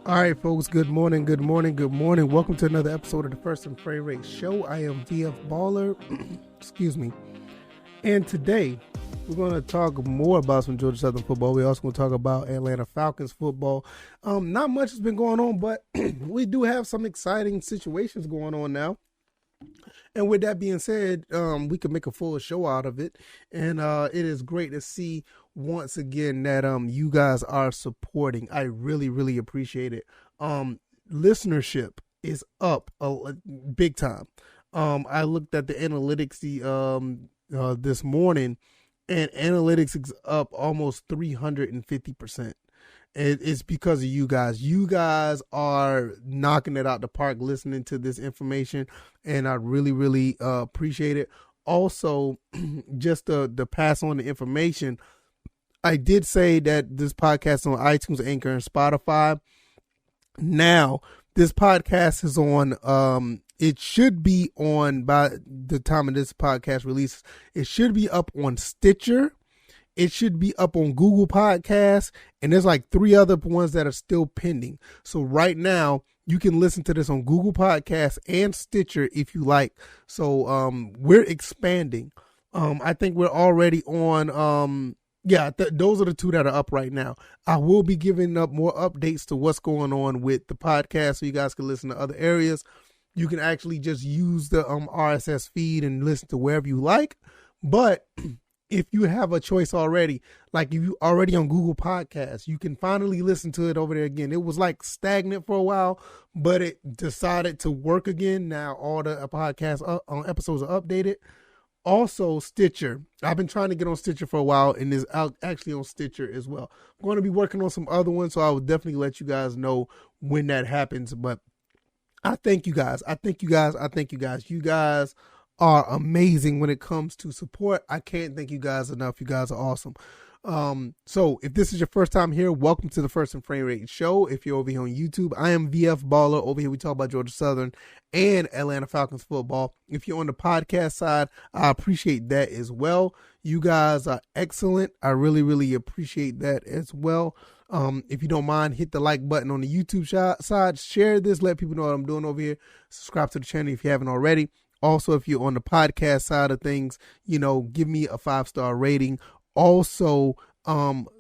All right, folks, good morning, good morning, good morning. Welcome to another episode of the First and Frame Rate Show. I am VF Baller, excuse me. And today, we're going to talk more about some Georgia Southern football. We're also going to talk about Atlanta Falcons football. Not much has been going on, but we do have some exciting situations going on now. And with that being said, we can make a full show out of it. And it is great to see once again that you guys are supporting. I really, really appreciate it. Listenership is up big time. I looked at the analytics this morning, and analytics is up almost 350%. It's because of you guys. You guys are knocking it out the park listening to this information, and I really, really appreciate it. Also, just to pass on the information, I did say that this podcast is on iTunes, Anchor, and Spotify. Now, this podcast is on, it should be on, by the time of this podcast releases, it should be up on Stitcher. It should be up on Google Podcasts, and there's like 3 other ones that are still pending. So right now, you can listen to this on Google Podcasts and Stitcher if you like. So we're expanding. I think we're already on, those are the 2 that are up right now. I will be giving up more updates to what's going on with the podcast so you guys can listen to other areas. You can actually just use the RSS feed and listen to wherever you like. But if you have a choice already, like if you already on Google Podcasts, you can finally listen to it over there again. It was like stagnant for a while, but it decided to work again. Now all the podcast episodes are updated. Also, Stitcher. I've been trying to get on Stitcher for a while, and is actually on Stitcher as well. I'm going to be working on some other ones, so I will definitely let you guys know when that happens. But I thank you guys. You guys are amazing when it comes to support. I can't thank you guys enough. You guys are awesome. So if this is your first time here, welcome to the First and Frame Rate Show. If you're over here on YouTube, I am VF Baller. Over here we talk about Georgia Southern and Atlanta Falcons football. If you're on the podcast side, I appreciate that as well. You guys are excellent. I really, really appreciate that as well. If you don't mind, hit the like button on the YouTube side. Share this. Let people know what I'm doing over here. Subscribe to the channel if you haven't already. Also, if you're on the podcast side of things, give me a 5-star rating. Also,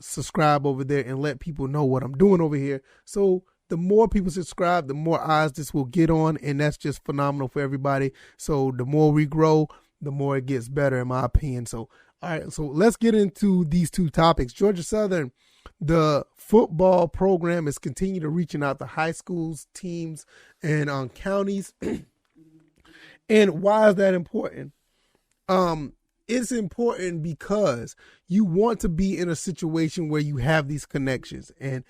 subscribe over there and let people know what I'm doing over here. So the more people subscribe, the more eyes this will get on, and that's just phenomenal for everybody. So the more we grow, the more it gets better, in my opinion. So, all right, so let's get into these 2 topics. Georgia Southern, the football program is continuing to reaching out to high schools, teams, and counties. And why is that important? It's important because you want to be in a situation where you have these connections. And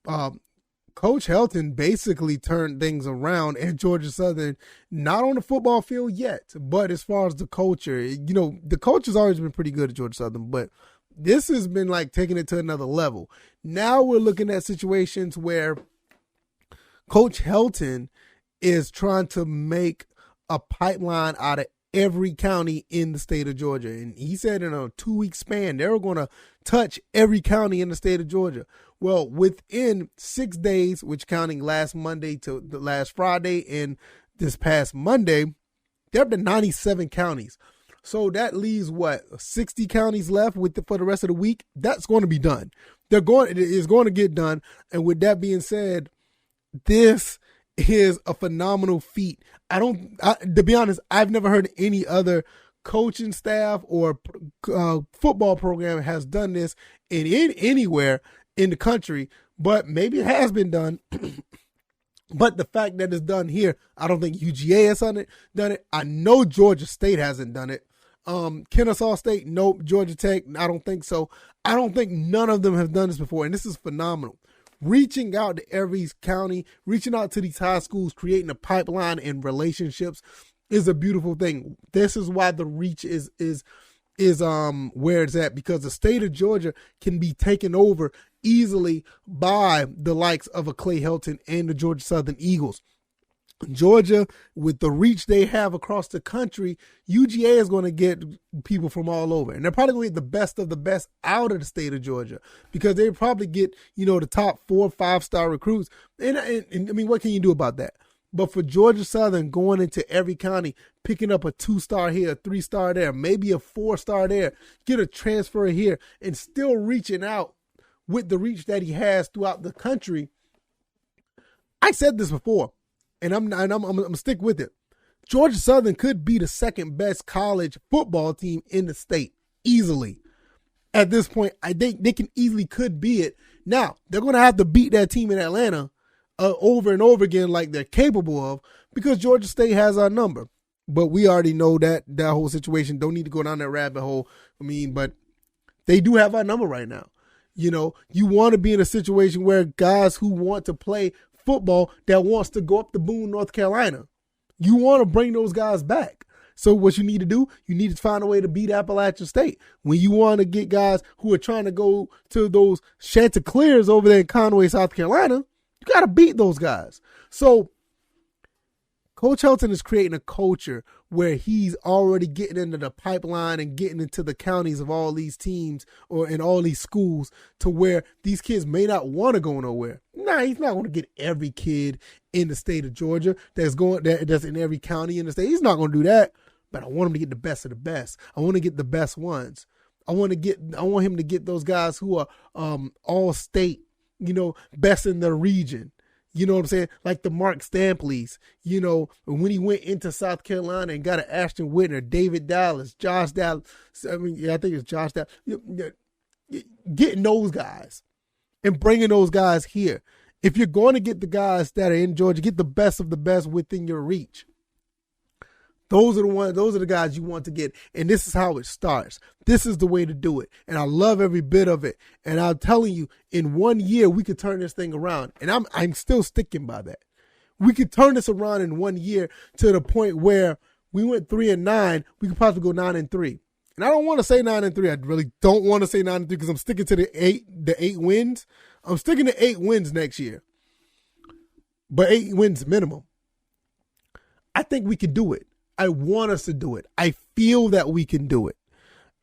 Coach Helton basically turned things around at Georgia Southern, not on the football field yet, but as far as the culture, the culture has always been pretty good at Georgia Southern, but this has been like taking it to another level. Now we're looking at situations where Coach Helton is trying to make a pipeline out of every county in the state of Georgia. And he said in a 2-week span, they were going to touch every county in the state of Georgia. Well, within 6 days, which counting last Monday to the last Friday and this past Monday, there have been 97 counties. So that leaves 60 counties left for the rest of the week. That's going to be done. It is going to get done. And with that being said, this is a phenomenal feat. To be honest, I've never heard any other coaching staff or football program has done this anywhere in the country, but maybe it has been done. But the fact that it's done here, I don't think UGA has done it. I know Georgia State hasn't done it. Kennesaw State, nope. Georgia Tech, I don't think so. I don't think none of them have done this before, and this is phenomenal. Reaching out to every county, reaching out to these high schools, creating a pipeline and relationships is a beautiful thing. This is why the reach is where it's at, because the state of Georgia can be taken over easily by the likes of a Clay Helton and the Georgia Southern Eagles. Georgia, with the reach they have across the country, UGA is going to get people from all over. And they're probably going to get the best of the best out of the state of Georgia because they probably get, the top 4 or 5-star recruits. And I mean, what can you do about that? But for Georgia Southern going into every county, picking up a 2-star here, a 3-star there, maybe a 4-star there, get a transfer here, and still reaching out with the reach that he has throughout the country. I said this before. And I'm gonna stick with it. Georgia Southern could be the second best college football team in the state easily. At this point, I think they could be it. Now they're gonna have to beat that team in Atlanta over and over again, like they're capable of, because Georgia State has our number. But we already know that whole situation. Don't need to go down that rabbit hole. I mean, but they do have our number right now. You want to be in a situation where guys who want to play football that wants to go up to Boone, North Carolina, you want to bring those guys back. So what you need to do, you need to find a way to beat Appalachian State. When you want to get guys who are trying to go to those Chanticleers over there in Conway, South Carolina, you got to beat those guys. So Coach Helton is creating a culture where he's already getting into the pipeline and getting into the counties of all these teams or in all these schools to where these kids may not want to go nowhere. Nah, he's not going to get every kid in the state of Georgia that's in every county in the state. He's not going to do that. But I want him to get the best of the best. I want to get the best ones. I want him to get those guys who are all state, best in their region. You know what I'm saying? Like the Mark Stampleys, when he went into South Carolina and got an Ashton Whitner, David Dallas, Josh Dallas. I think it's Josh Dallas. Getting those guys and bringing those guys here. If you're going to get the guys that are in Georgia, get the best of the best within your reach. Those are the guys you want to get. And this is how it starts. This is the way to do it. And I love every bit of it. And I'm telling you, in 1 year, we could turn this thing around. And I'm still sticking by that. We could turn this around in 1 year to the point where we went 3-9. We could possibly go 9-3. And I don't want to say 9-3. I really don't want to say 9-3 because I'm sticking to the eight wins. I'm sticking to 8 wins next year. But 8 wins minimum. I think we could do it. I want us to do it. I feel that we can do it.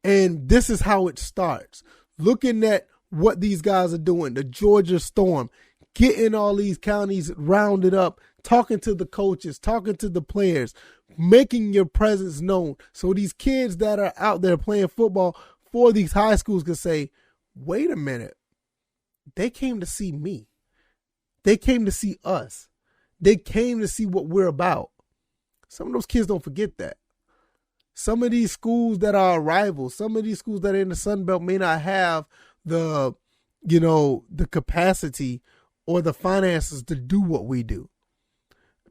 And this is how it starts. Looking at what these guys are doing, the Georgia Storm, getting all these counties rounded up, talking to the coaches, talking to the players, making your presence known. So these kids that are out there playing football for these high schools can say, wait a minute, they came to see me. They came to see us. They came to see what we're about. Some of those kids don't forget that. Some of these schools that are rivals, some of these schools that are in the Sun Belt may not have the capacity or the finances to do what we do.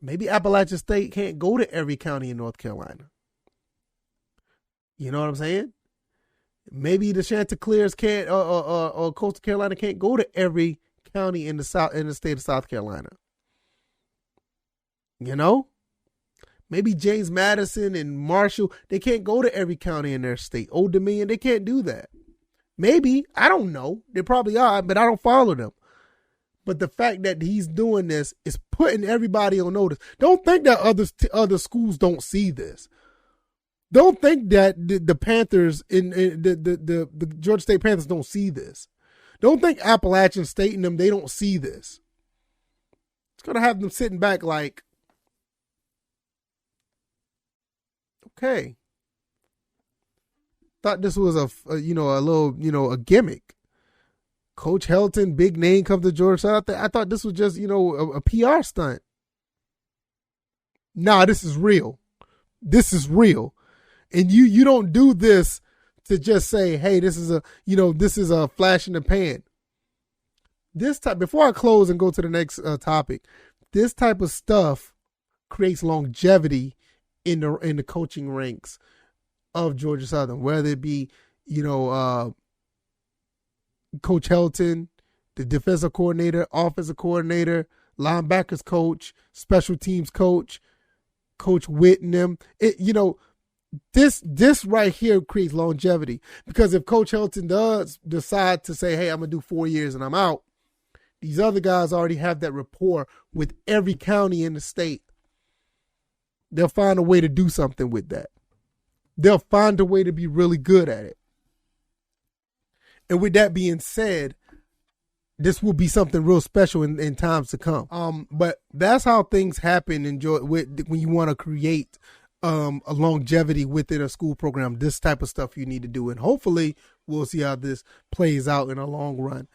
Maybe Appalachian State can't go to every county in North Carolina. You know what I'm saying? Maybe the Chanticleers can't, or Coastal Carolina can't go to every county in the state of South Carolina. Maybe James Madison and Marshall, they can't go to every county in their state. Old Dominion, they can't do that. Maybe, I don't know. They probably are, but I don't follow them. But the fact that he's doing this is putting everybody on notice. Don't think that other schools don't see this. Don't think that the Panthers the Georgia State Panthers don't see this. Don't think Appalachian State and them, they don't see this. It's going to have them sitting back like, okay. Thought this was a little, a gimmick. Coach Helton, big name, comes to Georgia. I thought this was just, a PR stunt. Nah, this is real. This is real. And you don't do this to just say, hey, this is a flash in the pan. Before I close and go to the next topic, this type of stuff creates longevity in the coaching ranks of Georgia Southern, whether it be, Coach Helton, the defensive coordinator, offensive coordinator, linebackers coach, special teams coach, Coach Witt and them. This right here creates longevity, because if Coach Helton does decide to say, hey, I'm going to do 4 years and I'm out, these other guys already have that rapport with every county in the state. they'll find a way to do something with that. They'll find a way to be really good at it. And with that being said, this will be something real special in times to come. But that's how things happen when you want to create a longevity within a school program. This type of stuff you need to do. And hopefully we'll see how this plays out in a long run.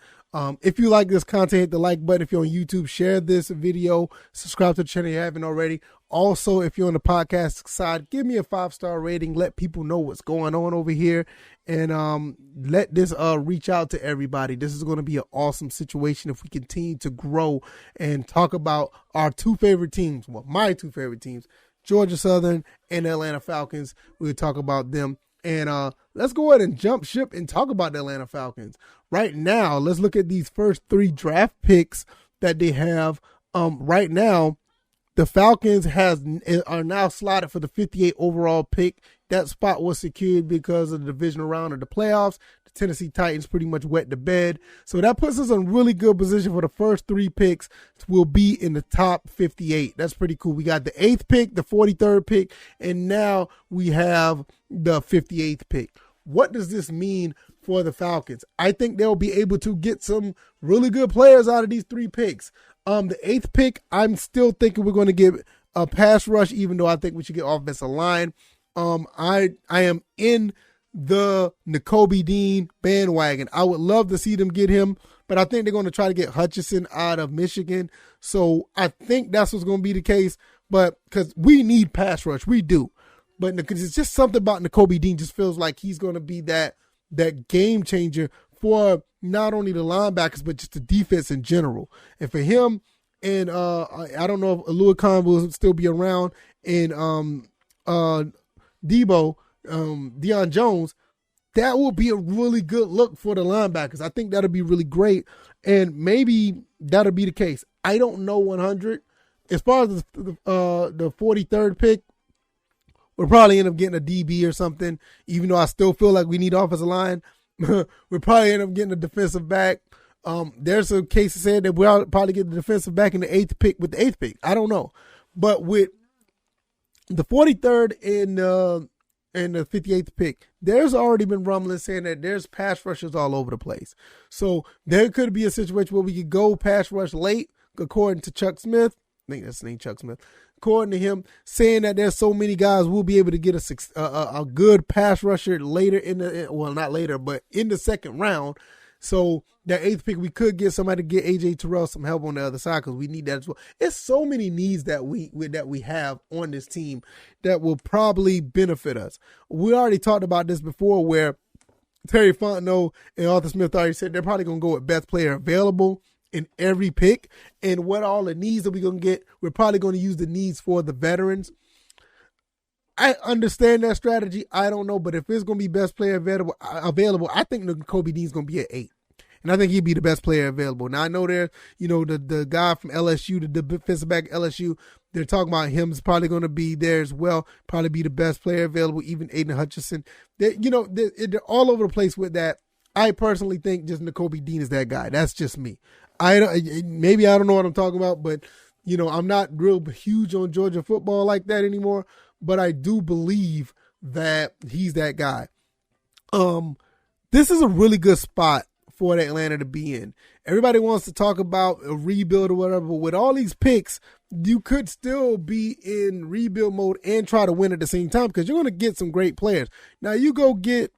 If you like this content, hit the like button. If you're on YouTube, share this video. Subscribe to the channel if you haven't already. Also, if you're on the podcast side, give me a 5-star rating. Let people know what's going on over here. And let this reach out to everybody. This is going to be an awesome situation if we continue to grow and talk about our two favorite teams. Well, my two favorite teams, Georgia Southern and Atlanta Falcons. We'll talk about them. And let's go ahead and jump ship and talk about the Atlanta Falcons. Right now, let's look at these first 3 draft picks that they have. Right now, the Falcons are now slotted for the 58 overall pick. That spot was secured because of the divisional round of the playoffs. The Tennessee Titans pretty much wet the bed. So that puts us in really good position for the first 3 picks will be in the top 58. That's pretty cool. We got the 8th pick, the 43rd pick, and now we have the 58th pick. What does this mean for the Falcons? I think they'll be able to get some really good players out of these 3 picks. The 8th pick, I'm still thinking we're going to get a pass rush, even though I think we should get offensive line. I am in the Nakobe Dean bandwagon. I would love to see them get him, but I think they're going to try to get Hutchinson out of Michigan. So I think that's what's going to be the case. But because we need pass rush, we do. But because it's just something about Nakobe Dean just feels like he's going to be that game changer for not only the linebackers, but just the defense in general. And for him, and I don't know if Louis Khan will still be around, and Deion Jones, that will be a really good look for the linebackers. I think that'll be really great, and maybe that'll be the case. I don't know 100. As far as the 43rd pick, we'll probably end up getting a DB or something, even though I still feel like we need offensive line. We'll probably end up getting a defensive back. There's a case saying that we'll probably get the defensive back in the 8th pick with the 8th pick. I don't know. But with the 43rd and the 58th pick, there's already been rumblings saying that there's pass rushers all over the place. So there could be a situation where we could go pass rush late, according to Chuck Smith. I think that's the name, Chuck Smith. According to him, saying that there's so many guys, we'll be able to get a good pass rusher later not later, but in the second round. So that 8th pick, we could get somebody to get AJ Terrell some help on the other side because we need that as well. It's so many needs that we have on this team that will probably benefit us. We already talked about this before, where Terry Fontenot and Arthur Smith already said they're probably going to go with best player available in every pick. And what all the needs that we're going to get, we're probably going to use the needs for the veterans. I understand that strategy. I don't know, but if it's going to be best player available, I think Nakobe Dean's going to be at 8. And I think he'd be the best player available. Now, I know there's, the guy from LSU, the defensive back LSU, they're talking about him is probably going to be there as well, probably be the best player available, even Aiden Hutchinson. They're all over the place with that. I personally think just Nakobe Dean is that guy. That's just me. Maybe I don't know what I'm talking about, but, I'm not real huge on Georgia football like that anymore, but I do believe that he's that guy. This is a really good spot for Atlanta to be in. Everybody wants to talk about a rebuild or whatever, but with all these picks, you could still be in rebuild mode and try to win at the same time because you're going to get some great players. Now you go get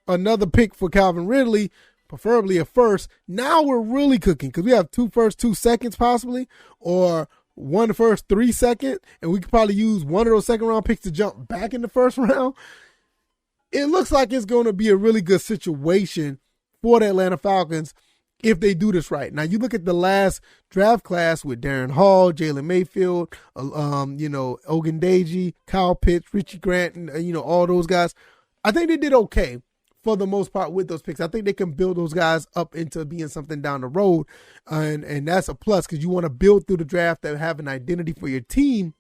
another pick for Calvin Ridley, preferably a first. Now we're really cooking because we have 2 firsts, 2 seconds possibly, or 1 first, 3 second, and we could probably use one of those second round picks to jump back in the first round. It looks like it's going to be a really good situation for the Atlanta Falcons if they do this right. Now, you look at the last draft class with Darren Hall, Jalen Mayfield, Ogundeji, Kyle Pitts, Richie Grant, and, all those guys. I think they did okay for the most part with those picks. I think they can build those guys up into being something down the road, and that's a plus because you want to build through the draft and have an identity for your team.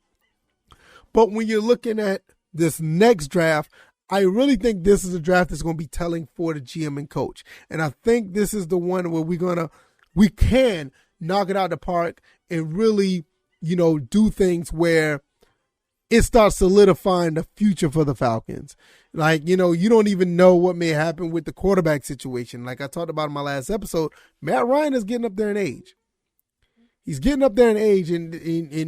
But when you're looking at this next draft, I really think this is a draft that's going to be telling for the GM and coach. And I think this is the one where we can knock it out of the park and really, do things where it starts solidifying the future for the Falcons. Like, you don't even know what may happen with the quarterback situation. Like I talked about in my last episode, Matt Ryan is getting up there in age. He's getting up there in age, and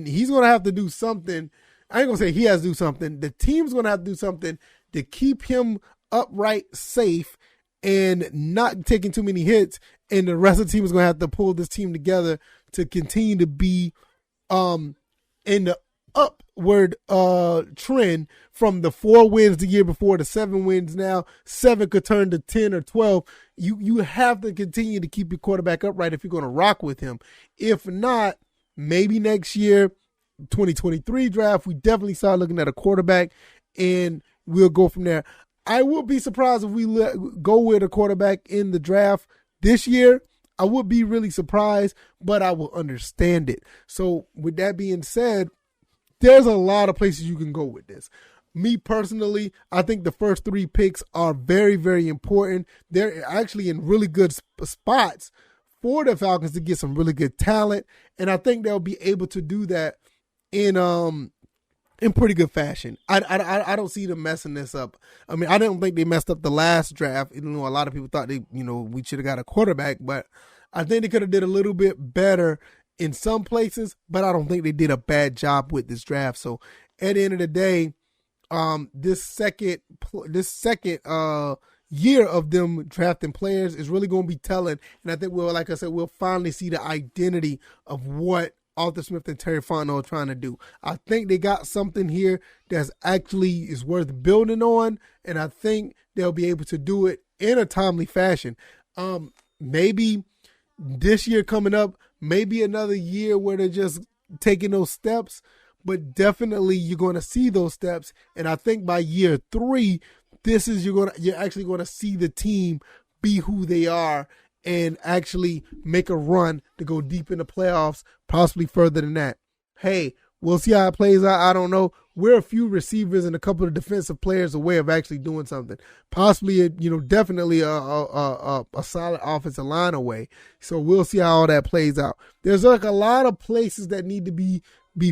he's going to have to do something. I ain't going to say he has to do something. The team's going to have to do something to keep him upright, safe, and not taking too many hits. And the rest of the team is going to have to pull this team together to continue to be in the upward trend from the 4 wins the year before to 7 wins now. 7 could turn to 10 or 12. You have to continue to keep your quarterback upright if you're going to rock with him. If not, maybe next year, 2023 draft, we definitely start looking at a quarterback, and we'll go from there. I would be surprised if we go with a quarterback in the draft this year. I would be really surprised, but I will understand it. So with that being said, there's a lot of places you can go with this. Me personally, I think the first 3 picks are very, very important. They're actually in really good spots for the Falcons to get some really good talent, and I think they'll be able to do that in pretty good fashion. I don't see them messing this up. I mean, I don't think they messed up the last draft, even though a lot of people thought we should have got a quarterback, but I think they could have did a little bit better in some places, but I don't think they did a bad job with this draft. So at the end of the day, this second year of them drafting players is really going to be telling. And I think we'll finally see the identity of what Arthur Smith and Terry Fontenot are trying to do. I think they got something here that's actually is worth building on, and I think they'll be able to do it in a timely fashion. Maybe this year coming up, maybe another year where they're just taking those steps, but definitely you're going to see those steps. And I think by year 3, you're actually going to see the team be who they are and actually make a run to go deep in the playoffs, possibly further than that. Hey, we'll see how it plays out. I don't know. We're a few receivers and a couple of defensive players away of actually doing something. Possibly, definitely a solid offensive line away. So we'll see how all that plays out. There's like a lot of places that need to be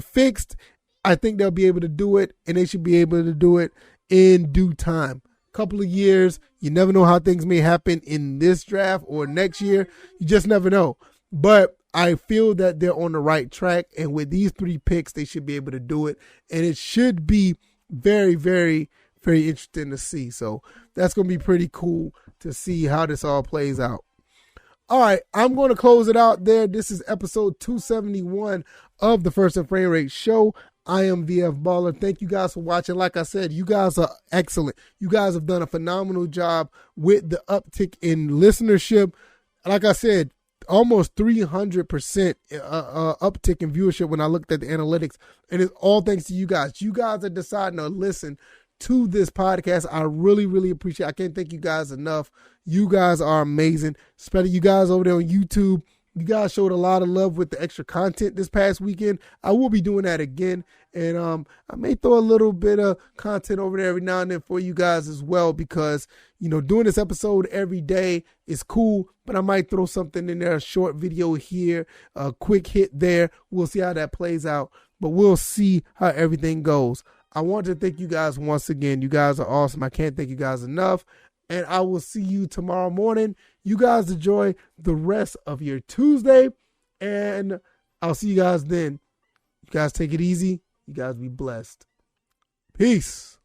fixed. I think they'll be able to do it, and they should be able to do it in due time. Couple of years, you never know how things may happen in this draft or next year. You just never know. But I feel that they're on the right track, and with these 3 picks, they should be able to do it, and it should be very, very, very interesting to see. So that's going to be pretty cool to see how this all plays out. All right, I'm going to close it out there. This is episode 271 of the First and Frame Rate Show. I am VF Baller. Thank you guys for watching. Like I said, you guys are excellent. You guys have done a phenomenal job with the uptick in listenership. Like I said, almost 300% uptick in viewership when I looked at the analytics. And it's all thanks to you guys. You guys are deciding to listen to this podcast. I really, really appreciate it. I can't thank you guys enough. You guys are amazing. Especially you guys over there on YouTube. You guys showed a lot of love with the extra content this past weekend. I will be doing that again. And I may throw a little bit of content over there every now and then for you guys as well, because, doing this episode every day is cool, but I might throw something in there, a short video here, a quick hit there. We'll see how that plays out, but we'll see how everything goes. I want to thank you guys once again. You guys are awesome. I can't thank you guys enough. And I will see you tomorrow morning. You guys enjoy the rest of your Tuesday, and I'll see you guys then. You guys take it easy. You guys be blessed. Peace.